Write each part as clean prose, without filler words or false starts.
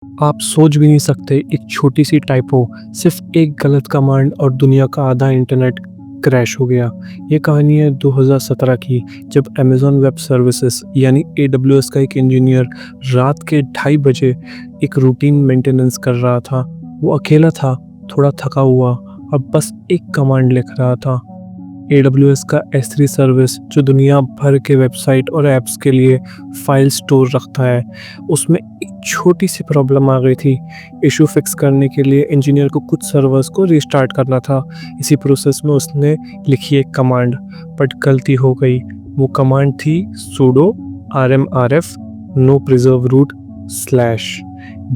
आप सोच भी नहीं सकते एक छोटी सी टाइपो, सिर्फ एक गलत कमांड और दुनिया का आधा इंटरनेट क्रैश हो गया। ये कहानी है 2017 की, जब अमेज़न वेब सर्विसेज यानी एडब्ल्यूएस का एक इंजीनियर रात के 2:30 बजे एक रूटीन मेंटेनेंस कर रहा था। वो अकेला था, थोड़ा थका हुआ और बस एक कमांड लिख रहा था। एडब्ल्यूएस का S3 सर्विस जो दुनिया भर के वेबसाइट और ऐप्स के लिए फाइल स्टोर रखता है, उसमें एक छोटी सी प्रॉब्लम आ गई थी। इशू फिक्स करने के लिए इंजीनियर को कुछ सर्वर्स को रीस्टार्ट करना था। इसी प्रोसेस में उसने लिखी एक कमांड, बट गलती हो गई। वो कमांड थी sudo rmrf no preserve root slash.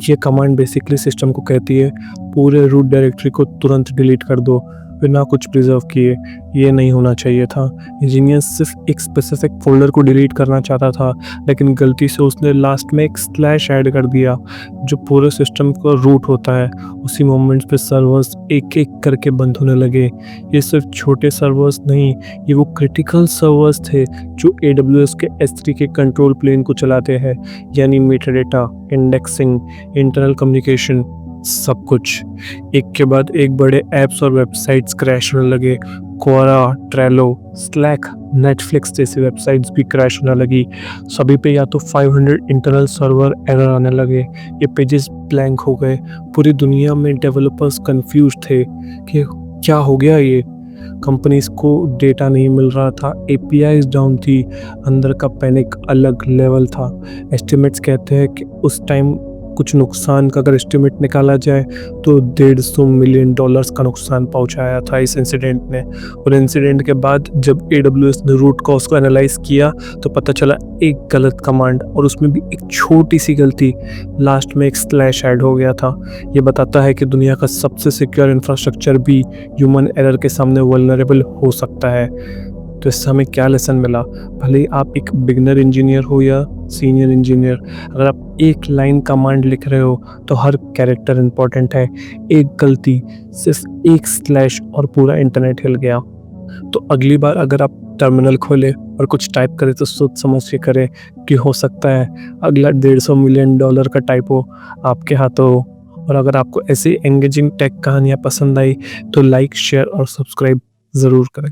ये कमांड बेसिकली सिस्टम को कहती है पूरे रूट डायरेक्टरी को तुरंत डिलीट कर दो बिना कुछ प्रिजर्व किए। ये नहीं होना चाहिए था। इंजीनियर सिर्फ एक स्पेसिफिक फोल्डर को डिलीट करना चाहता था, लेकिन गलती से उसने लास्ट में एक स्लैश ऐड कर दिया जो पूरे सिस्टम का रूट होता है। उसी मोमेंट्स पे सर्वर्स एक एक करके बंद होने लगे। ये सिर्फ छोटे सर्वर्स नहीं, ये वो क्रिटिकल सर्वर्स थे जो AWS के S3 के कंट्रोल प्लेन को चलाते हैं, यानी मेटाडेटा, इंडेक्सिंग, इंटरनल कम्युनिकेशन, सब कुछ। एक के बाद एक बड़े ऐप्स और वेबसाइट्स क्रैश होने लगे। क्वोरा, ट्रेलो, स्लैक, नेटफ्लिक्स जैसी वेबसाइट्स भी क्रैश होने लगी। सभी पे या तो 500 इंटरनल सर्वर एरर आने लगे, ये पेजेस ब्लैंक हो गए। पूरी दुनिया में डेवलपर्स कंफ्यूज थे कि क्या हो गया। ये कंपनीज को डेटा नहीं मिल रहा था, APIs डाउन थी, अंदर का पैनिक अलग लेवल था। एस्टिमेट्स कहते हैं कि उस टाइम कुछ नुकसान का अगर एस्टिमेट निकाला जाए तो $150 मिलियन का नुकसान पहुंचाया था इस इंसिडेंट ने। और इंसिडेंट के बाद जब AWS ने रूट कॉज को एनालाइज किया तो पता चला एक गलत कमांड, और उसमें भी एक छोटी सी गलती, लास्ट में एक स्लैश ऐड हो गया था। ये बताता है कि दुनिया का सबसे सिक्योर इंफ्रास्ट्रक्चर भी ह्यूमन एरर के सामने वल्नरेबल हो सकता है। तो इससे हमें क्या लेसन मिला? भले ही आप एक बिगनर इंजीनियर हो या सीनियर इंजीनियर, अगर आप एक लाइन कमांड लिख रहे हो तो हर कैरेक्टर इंपॉर्टेंट है। एक गलती, सिर्फ एक स्लैश और पूरा इंटरनेट हिल गया। तो अगली बार अगर आप टर्मिनल खोले और कुछ टाइप करें तो सोच समझ के करें, कि हो सकता है अगला $150 मिलियन का टाइपो आपके हाथों हो। और अगर आपको ऐसी एंगेजिंग टेक कहानियाँ पसंद आई तो लाइक, शेयर और सब्सक्राइब ज़रूर करें।